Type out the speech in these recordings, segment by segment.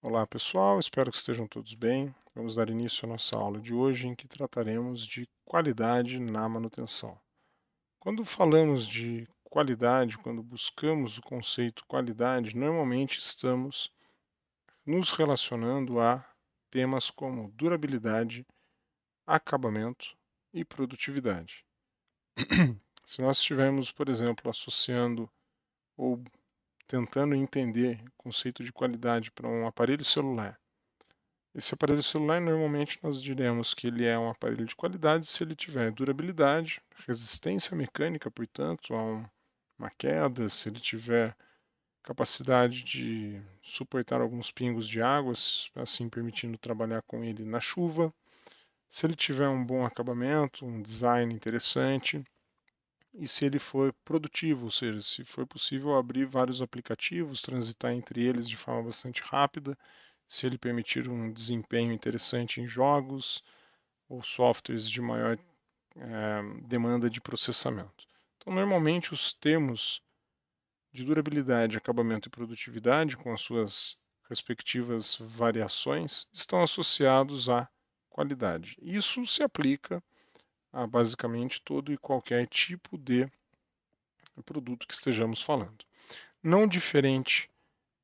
Olá pessoal, espero que estejam todos bem. Vamos dar início à nossa aula de hoje, em que trataremos de qualidade na manutenção. Quando falamos de qualidade, quando buscamos o conceito qualidade, normalmente estamos nos relacionando a temas como durabilidade, acabamento e produtividade. Se nós estivermos, por exemplo, associando ou tentando entender o conceito de qualidade para um aparelho celular, esse aparelho celular, normalmente nós diremos que ele é um aparelho de qualidade se ele tiver durabilidade, resistência mecânica, portanto, uma queda, se ele tiver capacidade de suportar alguns pingos de água, assim permitindo trabalhar com ele na chuva, se ele tiver um bom acabamento, um design interessante e se ele for produtivo, ou seja, se for possível abrir vários aplicativos, transitar entre eles de forma bastante rápida, se ele permitir um desempenho interessante em jogos ou softwares de maior demanda de processamento. Então, normalmente, os termos de durabilidade, acabamento e produtividade, com as suas respectivas variações, estão associados à qualidade. Isso se aplica a basicamente todo e qualquer tipo de produto que estejamos falando. Não diferente,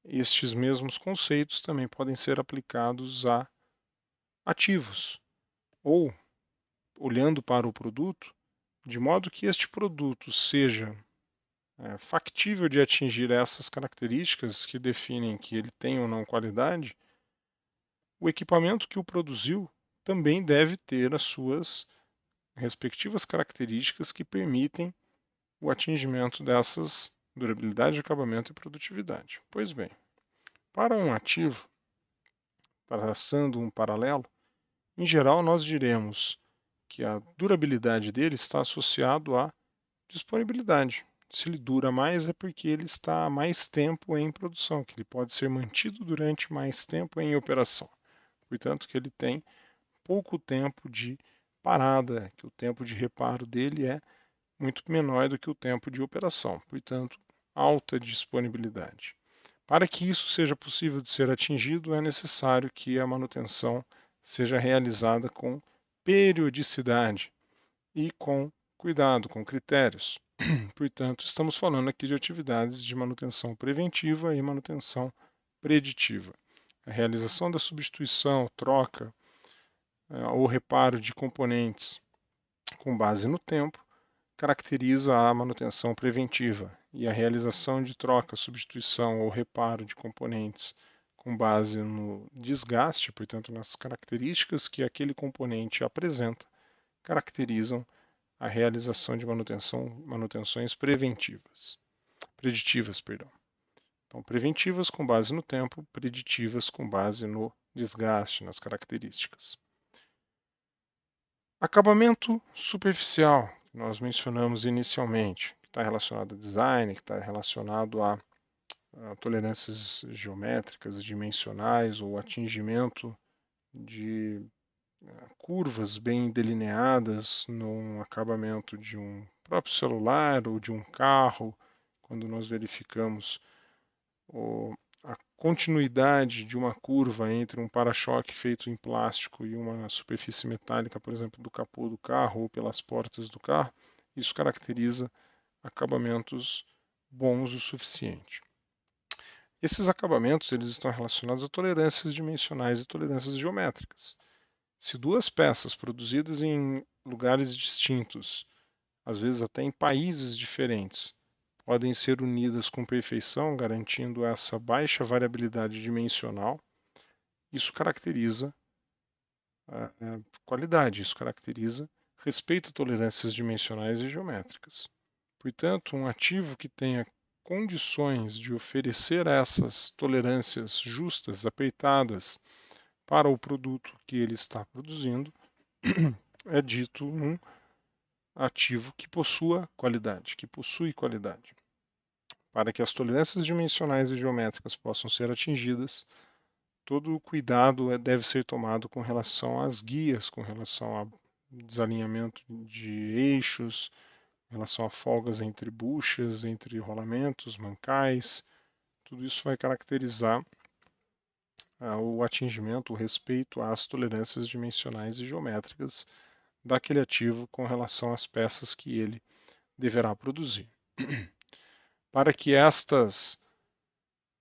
estes mesmos conceitos também podem ser aplicados a ativos, ou olhando para o produto, de modo que este produto seja factível de atingir essas características que definem que ele tem ou não qualidade, o equipamento que o produziu também deve ter as suas respectivas características que permitem o atingimento dessas durabilidade, acabamento e produtividade. Pois bem, para um ativo, traçando um paralelo, em geral nós diremos que a durabilidade dele está associado à disponibilidade. Se ele dura mais é porque ele está há mais tempo em produção, que ele pode ser mantido durante mais tempo em operação. Portanto, que ele tem pouco tempo de parada, que o tempo de reparo dele é muito menor do que o tempo de operação. Portanto, alta disponibilidade. Para que isso seja possível de ser atingido, é necessário que a manutenção seja realizada com periodicidade e com cuidado, com critérios. Portanto, estamos falando aqui de atividades de manutenção preventiva e manutenção preditiva. A realização da substituição, troca ou reparo de componentes com base no tempo caracteriza a manutenção preventiva, e a realização de troca, substituição ou reparo de componentes com base no desgaste, portanto, nas características que aquele componente apresenta, caracterizam a realização de manutenções preditivas, perdão. Então, preventivas com base no tempo, preditivas com base no desgaste, nas características. Acabamento superficial, que nós mencionamos inicialmente, que está relacionado a design, que está relacionado a tolerâncias geométricas, dimensionais ou atingimento de curvas bem delineadas num acabamento de um próprio celular ou de um carro, quando nós verificamos a continuidade de uma curva entre um para-choque feito em plástico e uma superfície metálica, por exemplo, do capô do carro ou pelas portas do carro, isso caracteriza acabamentos bons o suficiente. Esses acabamentos eles estão relacionados a tolerâncias dimensionais e tolerâncias geométricas. Se duas peças produzidas em lugares distintos, às vezes até em países diferentes, podem ser unidas com perfeição, garantindo essa baixa variabilidade dimensional, isso caracteriza a qualidade, isso caracteriza respeito a tolerâncias dimensionais e geométricas. Portanto, um ativo que tenha condições de oferecer essas tolerâncias justas, apertadas, para o produto que ele está produzindo, é dito um ativo que possua qualidade, que possui qualidade. Para que as tolerâncias dimensionais e geométricas possam ser atingidas, todo o cuidado deve ser tomado com relação às guias, com relação ao desalinhamento de eixos, em relação a folgas entre buchas, entre rolamentos, mancais. Tudo isso vai caracterizar o atingimento, o respeito às tolerâncias dimensionais e geométricas daquele ativo com relação às peças que ele deverá produzir. Para que estas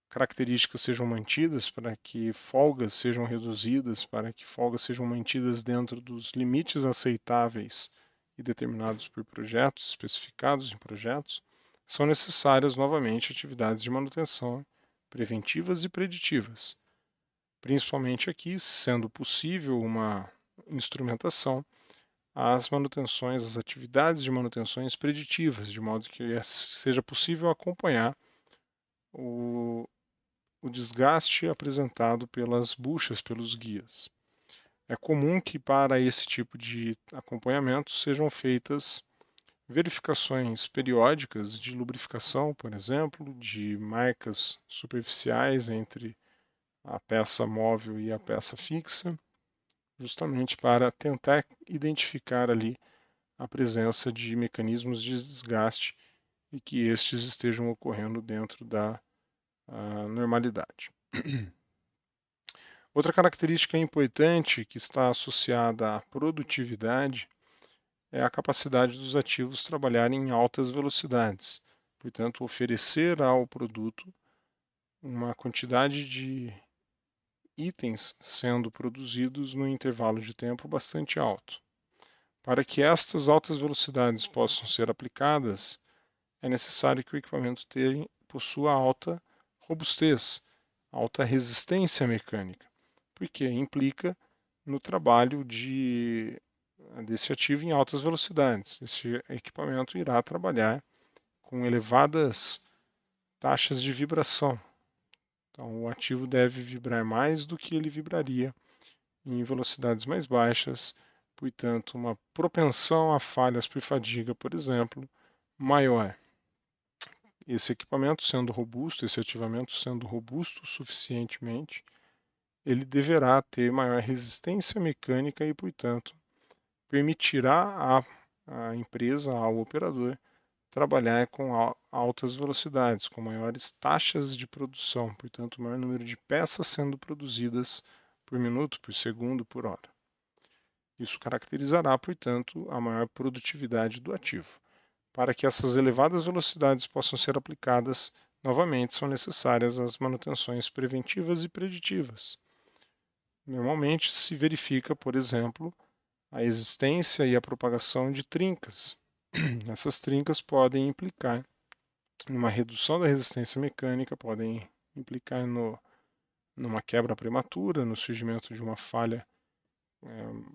características sejam mantidas, para que folgas sejam reduzidas, para que folgas sejam mantidas dentro dos limites aceitáveis e determinados por projetos, especificados em projetos, são necessárias novamente atividades de manutenção preventivas e preditivas, principalmente aqui, sendo possível uma instrumentação, as manutenções, as atividades de manutenções preditivas, de modo que seja possível acompanhar o desgaste apresentado pelas buchas, pelos guias. É comum que para esse tipo de acompanhamento sejam feitas verificações periódicas de lubrificação, por exemplo, de marcas superficiais entre a peça móvel e a peça fixa, justamente para tentar identificar ali a presença de mecanismos de desgaste e que estes estejam ocorrendo dentro da normalidade. Outra característica importante que está associada à produtividade é a capacidade dos ativos trabalharem em altas velocidades, portanto, oferecer ao produto uma quantidade de itens sendo produzidos num intervalo de tempo bastante alto. Para que estas altas velocidades possam ser aplicadas, é necessário que o equipamento possua alta robustez, alta resistência mecânica, porque implica no trabalho desse ativo em altas velocidades. Esse equipamento irá trabalhar com elevadas taxas de vibração. Então, o ativo deve vibrar mais do que ele vibraria em velocidades mais baixas, portanto, uma propensão a falhas por fadiga, por exemplo, maior. Esse equipamento sendo robusto, esse ativamento sendo robusto suficientemente, ele deverá ter maior resistência mecânica e, portanto, permitirá à empresa, ao operador, trabalhar com altas velocidades, com maiores taxas de produção, portanto, maior número de peças sendo produzidas por minuto, por segundo, por hora. Isso caracterizará, portanto, a maior produtividade do ativo. Para que essas elevadas velocidades possam ser aplicadas, novamente são necessárias as manutenções preventivas e preditivas. Normalmente se verifica, por exemplo, a existência e a propagação de trincas. Essas trincas podem implicar numa redução da resistência mecânica, podem implicar numa quebra prematura, no surgimento de uma falha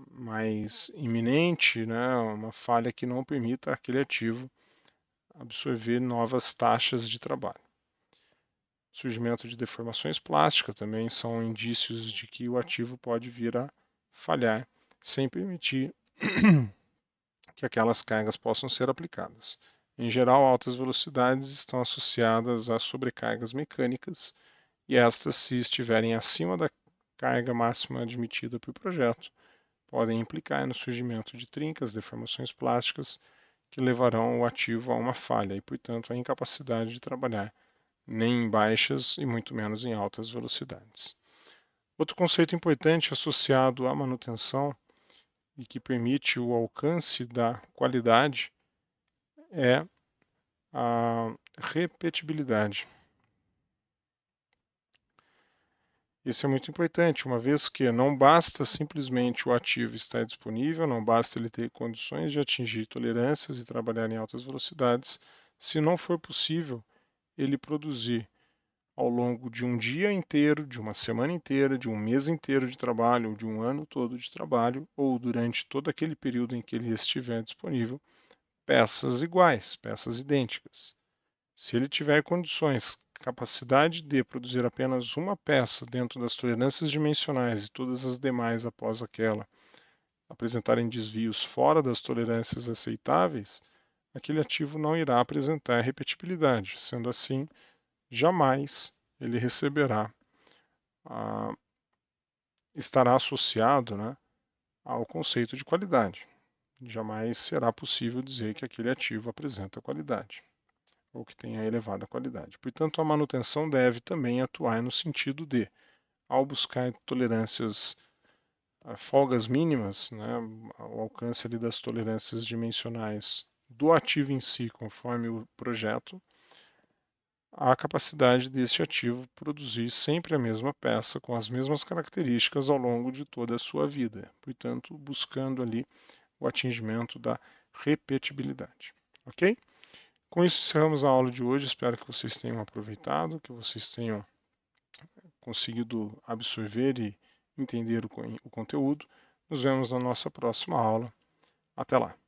mais iminente, né, uma falha que não permita aquele ativo absorver novas taxas de trabalho. Surgimento de deformações plásticas também são indícios de que o ativo pode vir a falhar, sem permitir que aquelas cargas possam ser aplicadas. Em geral, altas velocidades estão associadas a sobrecargas mecânicas e estas, se estiverem acima da carga máxima admitida por projeto, podem implicar no surgimento de trincas, deformações plásticas, que levarão o ativo a uma falha e, portanto, a incapacidade de trabalhar nem em baixas e muito menos em altas velocidades. Outro conceito importante associado à manutenção e que permite o alcance da qualidade é a repetibilidade. Isso é muito importante, uma vez que não basta simplesmente o ativo estar disponível, não basta ele ter condições de atingir tolerâncias e trabalhar em altas velocidades, se não for possível ele produzir ao longo de um dia inteiro, de uma semana inteira, de um mês inteiro de trabalho, ou de um ano todo de trabalho, ou durante todo aquele período em que ele estiver disponível, peças iguais, peças idênticas. Se ele tiver condições, capacidade de produzir apenas uma peça dentro das tolerâncias dimensionais e todas as demais após aquela apresentarem desvios fora das tolerâncias aceitáveis, aquele ativo não irá apresentar repetibilidade. Sendo assim, jamais ele receberá, estará associado, né, ao conceito de qualidade. Jamais será possível dizer que aquele ativo apresenta qualidade ou que tenha elevada qualidade. Portanto, a manutenção deve também atuar no sentido de ao buscar tolerâncias, folgas mínimas, né, o alcance ali das tolerâncias dimensionais do ativo em si, conforme o projeto, a capacidade deste ativo produzir sempre a mesma peça com as mesmas características ao longo de toda a sua vida, portanto, buscando ali o atingimento da repetibilidade. Ok? Com isso, encerramos a aula de hoje. Espero que vocês tenham aproveitado, que vocês tenham conseguido absorver e entender o conteúdo. Nos vemos na nossa próxima aula. Até lá!